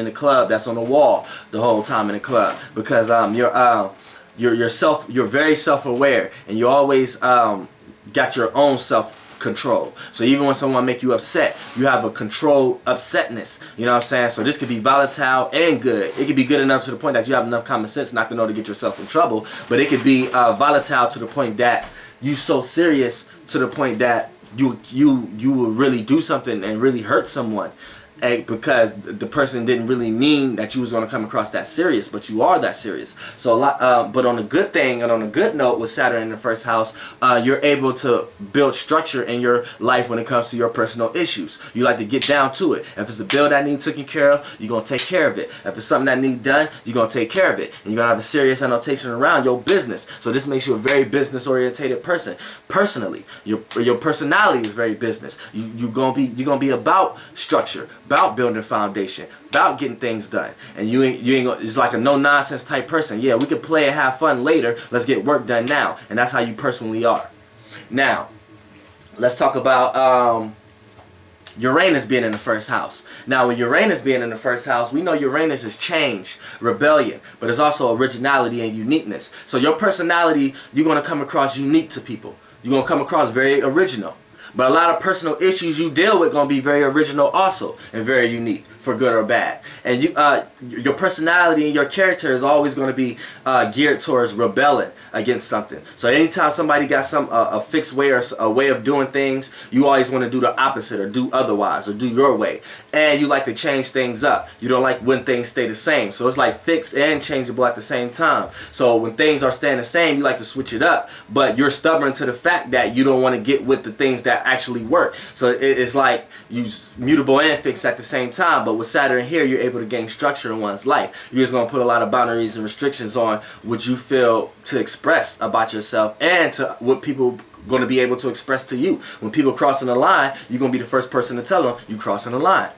in the club that's on the wall the whole time in the club, because you're very self-aware, and you always got your own self-control. So even when someone make you upset, you have a controlled upsetness. You know what I'm saying? So this could be volatile and good. It could be good enough to the point that you have enough common sense not to know to get yourself in trouble, but it could be volatile to the point that you so serious to the point that you will really do something and really hurt someone, because the person didn't really mean that you was going to come across that serious, but you are that serious. So but on a good thing and on a good note, with Saturn in the first house, you're able to build structure in your life when it comes to your personal issues. You like to get down to it. If it's a bill that needs taken care of, you're going to take care of it. If it's something that needs done, you're going to take care of it. And you're going to have a serious annotation around your business. So this makes you a very business orientated person. Personally, your personality is very business. You're gonna be about structure, about building a foundation, about getting things done. And you ain't gonna, it's like a no nonsense type person. Yeah, we can play and have fun later. Let's get work done now. And that's how you personally are. Now, let's talk about Uranus being in the first house. Now, with Uranus being in the first house, we know Uranus is change, rebellion, but it's also originality and uniqueness. So your personality, you're going to come across unique to people. You're going to come across very original. But a lot of personal issues you deal with going to be very original also, and very unique, for good or bad. And your personality and your character is always going to be geared towards rebelling against something. So anytime somebody got a fixed way or a way of doing things, you always want to do the opposite or do otherwise or do your way. And you like to change things up. You don't like when things stay the same. So it's like fixed and changeable at the same time. So when things are staying the same, you like to switch it up. But you're stubborn to the fact that you don't want to get with the things that actually work. So it's like you mutable and fixed at the same time. But with Saturn here, you're able to gain structure in one's life. You're just going to put a lot of boundaries and restrictions on what you feel to express about yourself and to what people going to be able to express to you. When people crossing the line, you're going to be the first person to tell them you crossing the line.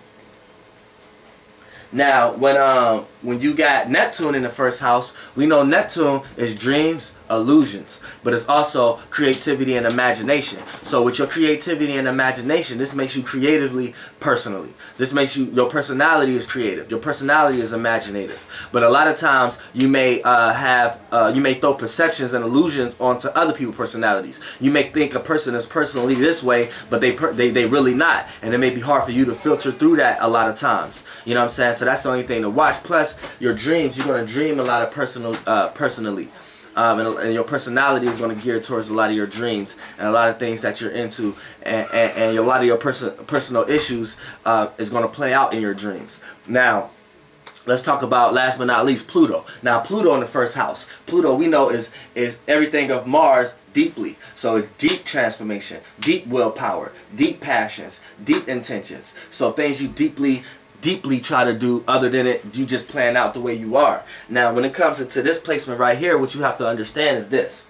Now, when you got Neptune in the first house, we know Neptune is dreams, illusions, but it's also creativity and imagination. So with your creativity and imagination, this makes you creatively personally. This makes your personality is creative. Your personality is imaginative. But a lot of times you may you may throw perceptions and illusions onto other people's personalities. You may think a person is personally this way, but they really not, and it may be hard for you to filter through that a lot of times. You know what I'm saying? So that's the only thing to watch. Plus your dreams, you're going to dream a lot of personally. And your personality is going to gear towards a lot of your dreams and a lot of things that you're into, and a lot of your personal issues is going to play out in your dreams. Now, let's talk about, last but not least, Pluto. Now, Pluto in the first house. Pluto, we know, is everything of Mars deeply. So it's deep transformation, deep willpower, deep passions, deep intentions. So things you deeply try to do, other than it you just plan out the way you are. Now, when it comes to this placement right here, what you have to understand is this.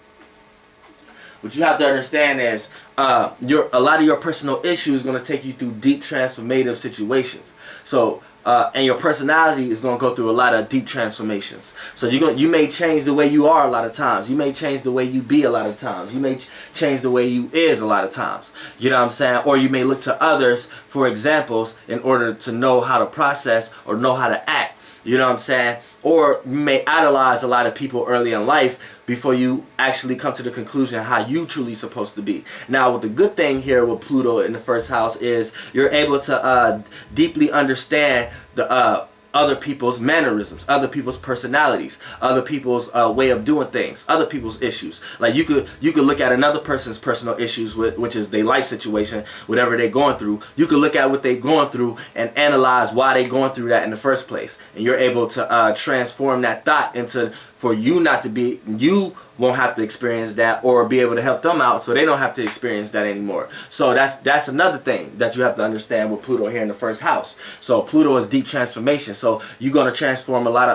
What you have to understand is a lot of your personal issues is going to take you through deep transformative situations. So and your personality is going to go through a lot of deep transformations. So you may change the way you are a lot of times. You may change the way you be a lot of times. You may change the way you is a lot of times. You know what I'm saying? Or you may look to others for examples in order to know how to process or know how to act. You know what I'm saying? Or you may idolize a lot of people early in life before you actually come to the conclusion of how you truly supposed to be. Now, what the good thing here with Pluto in the first house is you're able to deeply understand the other people's mannerisms, other people's personalities, other people's way of doing things, other people's issues. Like you could look at another person's personal issues, which is their life situation, whatever they're going through. You could look at what they're going through and analyze why they're going through that in the first place. And you're able to transform that thought into, for you not to be, you won't have to experience that, or be able to help them out so they don't have to experience that anymore. So that's another thing that you have to understand with Pluto here in the first house. So Pluto is deep transformation. So you're going to transform a lot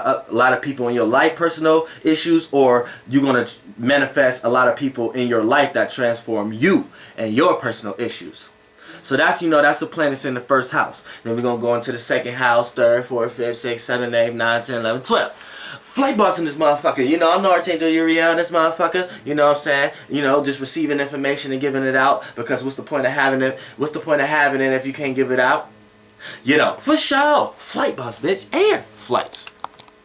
of people in your life, personal issues, or you're going to manifest a lot of people in your life that transform you and your personal issues. So that's, that's the planets in the first house. Then we're going to go into the second house, third, fourth, fifth, sixth, seventh, eighth, 9, 10, 11, 12. Flight boss in this motherfucker. I'm the Archangel Uriel in this motherfucker. You know what I'm saying? Just receiving information and giving it out. Because what's the point of having it? What's the point of having it if you can't give it out? You know, for sure. Flight bus, bitch. Air flights.